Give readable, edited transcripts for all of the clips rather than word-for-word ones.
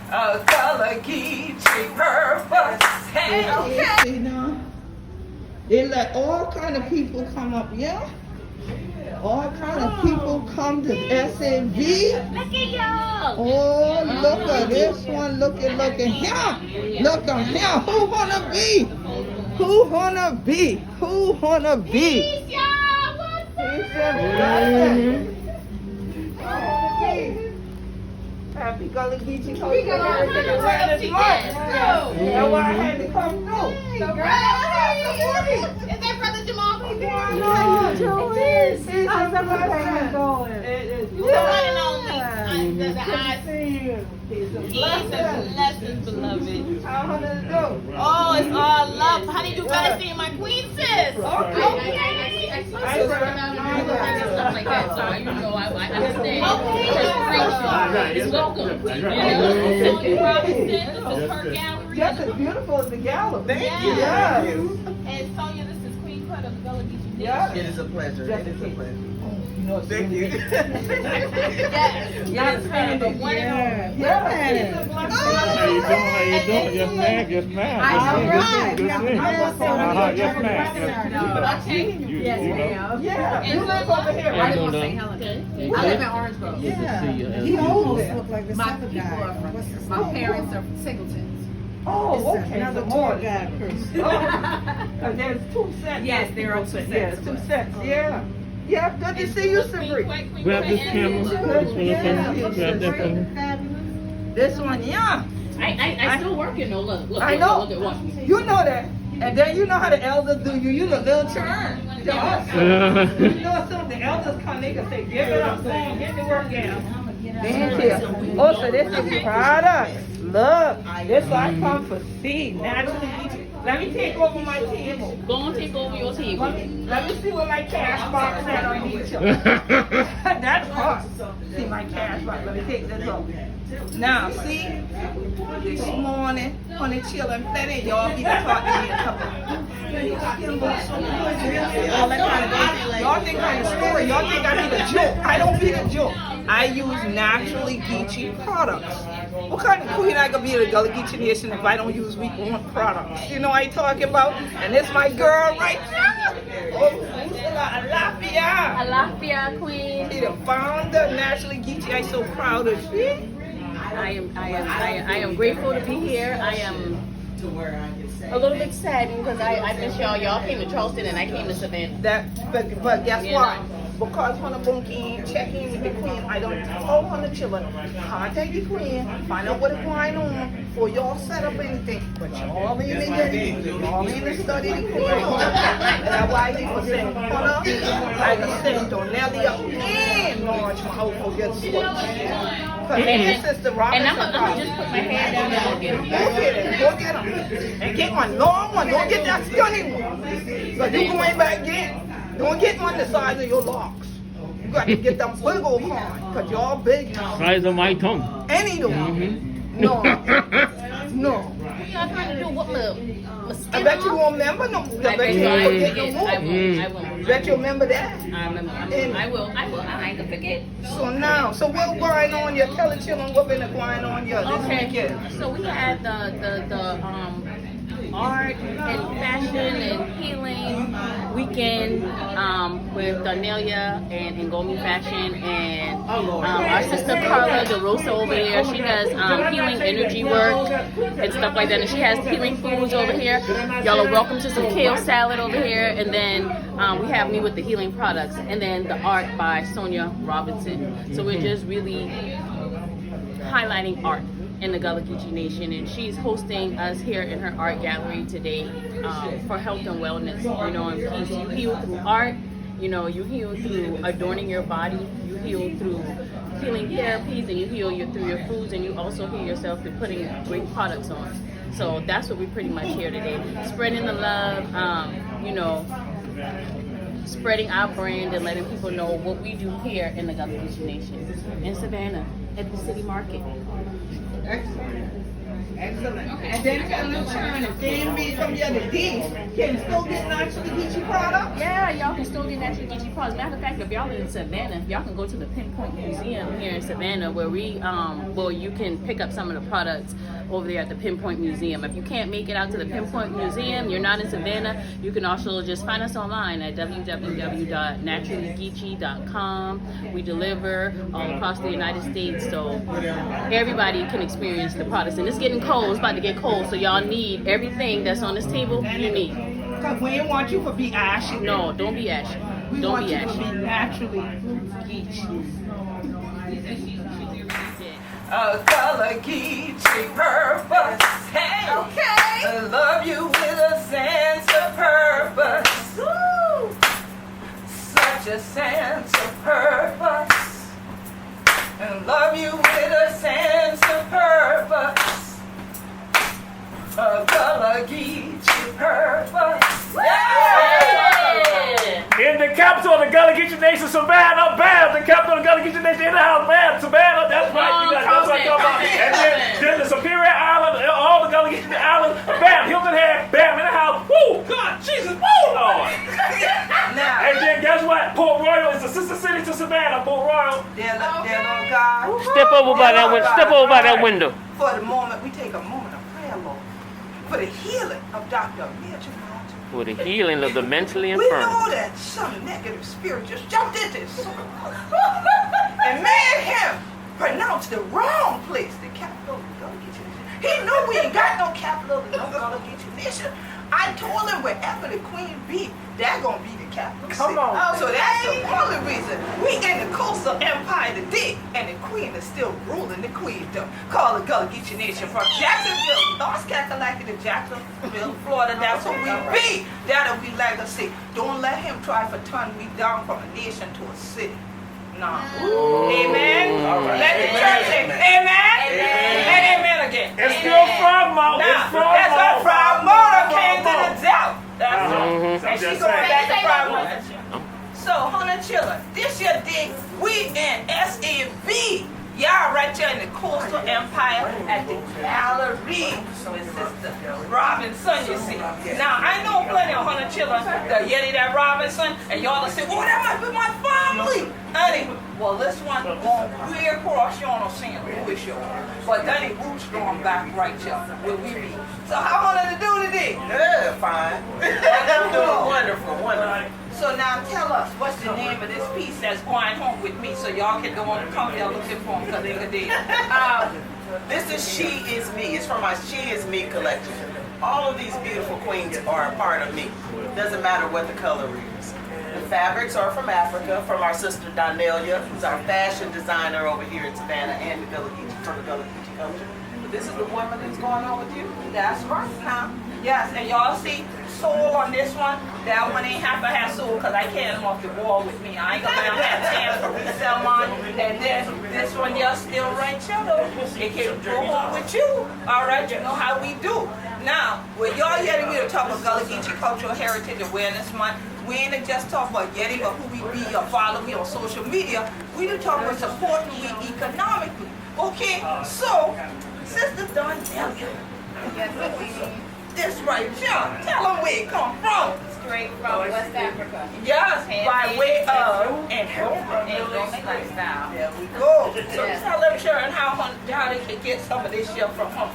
Gullah Geechee purpose. Hey, okay. See now? They let all kind of people come up, yeah? All kind of people come to SAB. Look at y'all. Oh, look at this one. Look at here. Look at here. Who wanna be? Who wanna be? Who wanna be? Peace, y'all. What's up? Happy Gullah Geechee We got all kinds of Awareness stuff Month. to That's why I had to come through. Is that Brother Jamal? It is. How's everything going? It is. The one and only. The eyes. Blessings, beloved. How did it go? Oh, it's all love. Honey, you gotta see my queen sis. Okay. Stuff like that, so you know I understand. It's welcome. You know, Sonja Robinson, this is her gallery. Just as beautiful as the gala. Thank you. Yeah. Yes. And Sonja, this is Queen Quet of the Gullah Geechee. Yeah. It is a pleasure. It is a pleasure. Thank you. Yes, her, the one and only. Yes. How you doing? Yes, ma'am. Yes, ma'am. All right. Good to see you. Yes, ma'am. Yes, ma'am. Yeah. You live over here, I right? didn't want to say hello. I live in Orangeburg. He almost look like the My second people guy. are from, my parents are from Singletons. Oh, okay. Another Some tour more. guide person. There's 2 sets. Yes, there are 2 sets. Yes, 2 sets. Yeah. Yeah, good to see you, Sabri. Grab this camera. This one up there. Grab that for me. This one, yeah. I still work in no look. I know. Look at what. You know that. And then you know how the elders do you. You the little turn. You know some of the elders come, they can say, give it up, son, get the work down. Thank you. Oh, so this is product. Look, this I come for seed. Naturally. Let me take over my table. Go and take over your table. Let me see what my cash box said on each of them. That's hard. See my cash box. Let me take this off. Now, see, this morning, honey, chilling, plenty, y'all be talking to me a couple. All that kind of thing. Y'all think I'm a story. Y'all think I be the joke. I don't be the joke. I use naturally Geechee products. What kind of queen I gonna be in the Gullah Geechee Nation if I don't use weak woman products? You know what I'm talking about? And this my girl right now. Olubusola, Alafia queen. She the founder of Naturally Geechee. I'm so proud of you. I am grateful to be here. I am a little bit sad because I miss y'all. Y'all came to Charleston and I came to Savannah. But guess what? Because Hannah Bunky checking with the queen, I don't tell Hannah children, contact the queen, find out what is going on before y'all set up anything. But y'all in the game, y'all in the study the queen. That's why people say, Hannah, I just send Donelia and Lord, my hope will get switched. Because their sister Robinson. And I'm gonna just put my hand down and go get them. Go get them. And get one long one. Don't get that skinny one. Because you're going back in. Don't get one the size of your locks. You got to get them big old one. Because y'all big now. Size of my tongue. Any of them. No. No. What y'all trying to do? What little? I bet you won't remember no. I bet you won't forget no more. I will. Bet you remember that. I remember. I will. I ain't gonna forget. So now, so what's going on here? Tell the children what been going on here this weekend. So we had the art and fashion and healing weekend with Donelia and Ngome Fashion and our sister Carla DeRosa over here. She does healing energy work and stuff like that. And she has healing foods over here. Y'all are welcome to some kale salad over here. And then we have me with the healing products. And then the art by Sonja Robinson. So we're just really highlighting art in the Gullah Geechee Nation, and she's hosting us here in her art gallery today for health and wellness, you know, and peace. You heal through art, you know, you heal through adorning your body, you heal through healing therapies, and you heal through your foods, and you also heal yourself through putting great products on. So that's what we're pretty much here today, spreading the love, you know, spreading our brand and letting people know what we do here in the Gullah Geechee Nation in Savannah at the city market. Excellent. Excellent. And then tell them churn if they ain't made some of the other D's, can still get naturally Geechee product? Yeah, y'all can still get naturally Geechee products. Matter of fact, if y'all in Savannah, y'all can go to the Pinpoint Museum here in Savannah, where you can pick up some of the products over there at the Pinpoint Museum. If you can't make it out to the Pinpoint Museum, you're not in Savannah, you can also just find us online at www.naturallygeechee.com. We deliver all across the United States, so everybody can experience the products. And it's getting cold, it's about to get cold, so y'all need everything that's on this table, you need. Because we ain't want you to be ashy. No, don't be ashy. We Don't want be you to ashy. be naturally Geechee. Gullah Geechee purpose. Hey, okay. I love you with a sense of purpose. Woo. Such a sense of purpose. And love you with a sense of purpose. Gullah Geechee purpose. In the capital of the Gullah Geechee Nation, Savannah, bam! The capital of the Gullah Geechee Nation in the house, bam! Savannah, that's right. You got that's what I'm talking about. And then the Superior Island, all the Gullah Geechee Islands, bam! Hilton Head, bam! In the house. Woo! God, Jesus, woo, Lord! Now, And then guess what? Port Royal is the sister city to Savannah. Port Royal. dear Lord God, Step over by that window. Step over by that window. for the moment, we take a moment of prayer, Lord, for the healing of Dr. Abeena. For the healing of the mentally We infirm. know that some negative spirit just jumped into his soul and made him pronounce the wrong place, the capital of the Gullah Geechee Nation. He knew we ain't got no capital of the Gullah Geechee Nation. I told him wherever the queen be, that gonna be the capital. Come on. So that's the only reason we in the coastal empire today, and the queen is still ruling the queendom, called the Gullah Geechee Nation, from Jacksonville, North Carolina to Jacksonville, Florida. That's what we be. That'll be legacy. Don't let him try to turn we down from a nation to a city. No. Amen. All right. Let the church say amen. And amen again. It's still Frogmouth. It's Now, that's why Frogmouth came to the devil. That's all. And she going back to Frogmouth. So, honey children, this your day. We in SAV. Y'all right there in the coastal empire at the gallery with Sister Robinson, you see. Now, I know plenty of honey children that yeti that Robinson, and y'all will say, oh, that might be my family. Honey, well, this one going way across, you don't see who is yours. But then the roots going back right here where we be. So how wanted to do today? Yeah, fine. I'm doing wonderful, wonderful. So now tell us, what's the name of this piece that's going home with me so y'all can go on and come there looking for them because they're good. This is She Is Me. It's from my She Is Me collection. All of these beautiful queens are a part of me. Doesn't matter what the color is. The fabrics are from Africa, from our sister Donelia, who's our fashion designer over here in Savannah, and the Gullah Geechee, from the Gullah Geechee culture. But this is the woman that's going on with you. That's right now. Yes, and y'all see soul on this one. That one ain't have to have soul because I carry them off the wall with me. I ain't gonna have hands for resell mine. And then this one y'all still right here though. It can go home with you. Alright, you know how we do. Now, when y'all hearing me to talk about Gullah Geechee Cultural Heritage Awareness Month, we ain't just talk about Yeti or who we be or follow me on social media. We do talk about supporting we economically. Okay, so Sister Donelia. This right here. Tell them where it come from. Straight from West Africa. Yes, by way of and Ngome lifestyle. there we go. So tell them, Sharon, how they can get some of this shit from home.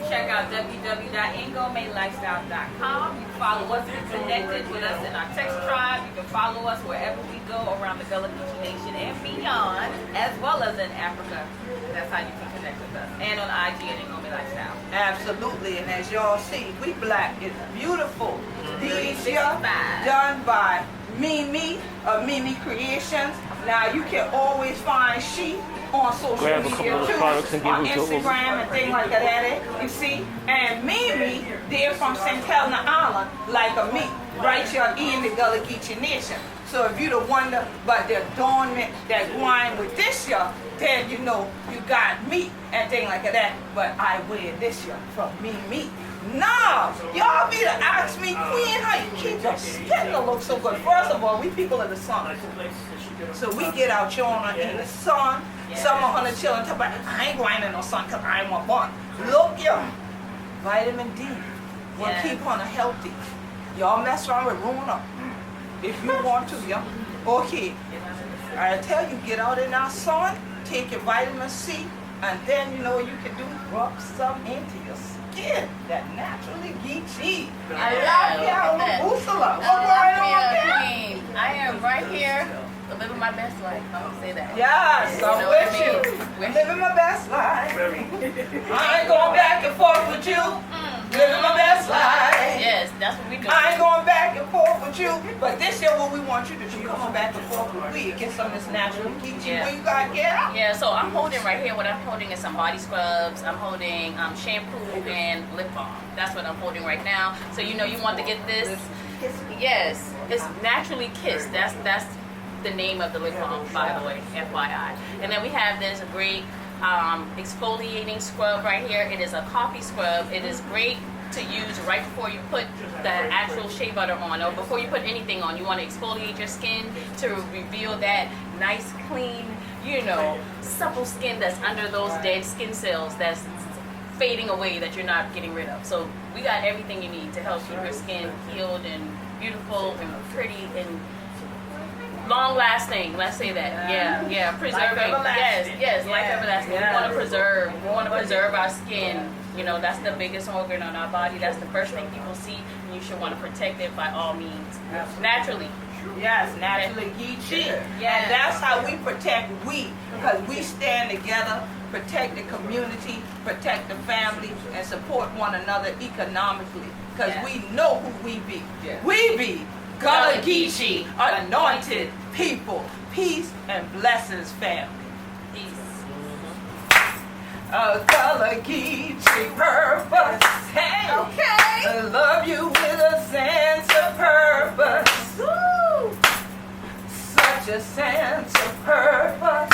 Check out www.ngomelifestyle.com. You can follow us and connected with us in our text tribe. You can follow us wherever we go around the Gullah Geechee Nation and beyond, as well as in Africa. That's how you can connect with us. And on IG and Ngome Lifestyle. Absolutely, and as y'all see, we black is beautiful. These here 365. done by Mimi of Mimi Creations. Now you can always find she on social Grab a media couple of too, products and give on them to them. Instagram and things like that. You see, and Mimi, they're from St. Helena Island, like a me, right here in the Gullah Geechee Nation. So if you don't wonder about the adornment that going with this year, then you know you got me and things like that. But I wear this year from me. Nah, y'all be to ask me, Queen, how you keep your skin to look so good? First of all, we people in the sun. So we get our children in the sun. Yeah. Some of her children talk about, I ain't going in no sun because I ain't want born. Look, y'all, vitamin D will Yeah. keep her healthy. Y'all mess around with ruin her. If you want to, y'all. Okay. I tell you, get out in our sun, take your vitamin C, and then you know what you can do? Rub some into your skin. That naturally Geechee. I love you, Olubusola. What's going on there? Queen. I am right here living my best life. I'm gonna say that. Yes, You I'm know what with I you. mean? We're living my best life. I ain't going back and forth with you. Living my best life. Yes, that's what we do. I ain't going back and forth with you. But this year what we want you to do, come on back and forth with me. Get some of this natural Geechee. Yeah. What you got, yeah? Yeah, so I'm holding right here. What I'm holding is some body scrubs. I'm holding shampoo and lip balm. That's what I'm holding right now. So you know you want to get this. Yes, it's naturally Kiss. That's the name of the lip balm, by the way, FYI. And then we have this great exfoliating scrub right here. It is a coffee scrub. It is great to use right before you put the actual shea butter on, or before you put anything on. You want to exfoliate your skin to reveal that nice, clean, you know, supple skin that's under those dead skin cells that's fading away, that you're not getting rid of. So we got everything you need to help keep your skin healed and beautiful and pretty and long lasting. Let's say that. Yeah, preserving. Yes, life everlasting. Yeah. We want to preserve our skin. You know, that's the biggest organ on our body. That's the first thing people see, and you should want to protect it by all means. Naturally. Yes, naturally Geechee. Yes. And that's how we protect because we stand together, protect the community, protect the family, and support one another economically. Because Yeah. we know who we be. Yeah. We be Gullah Geechee, anointed people. Peace and blessings, family. Peace. Gullah Geechee purpose. Hey, okay. I love you with a sense of purpose. Woo. Such a sense of purpose.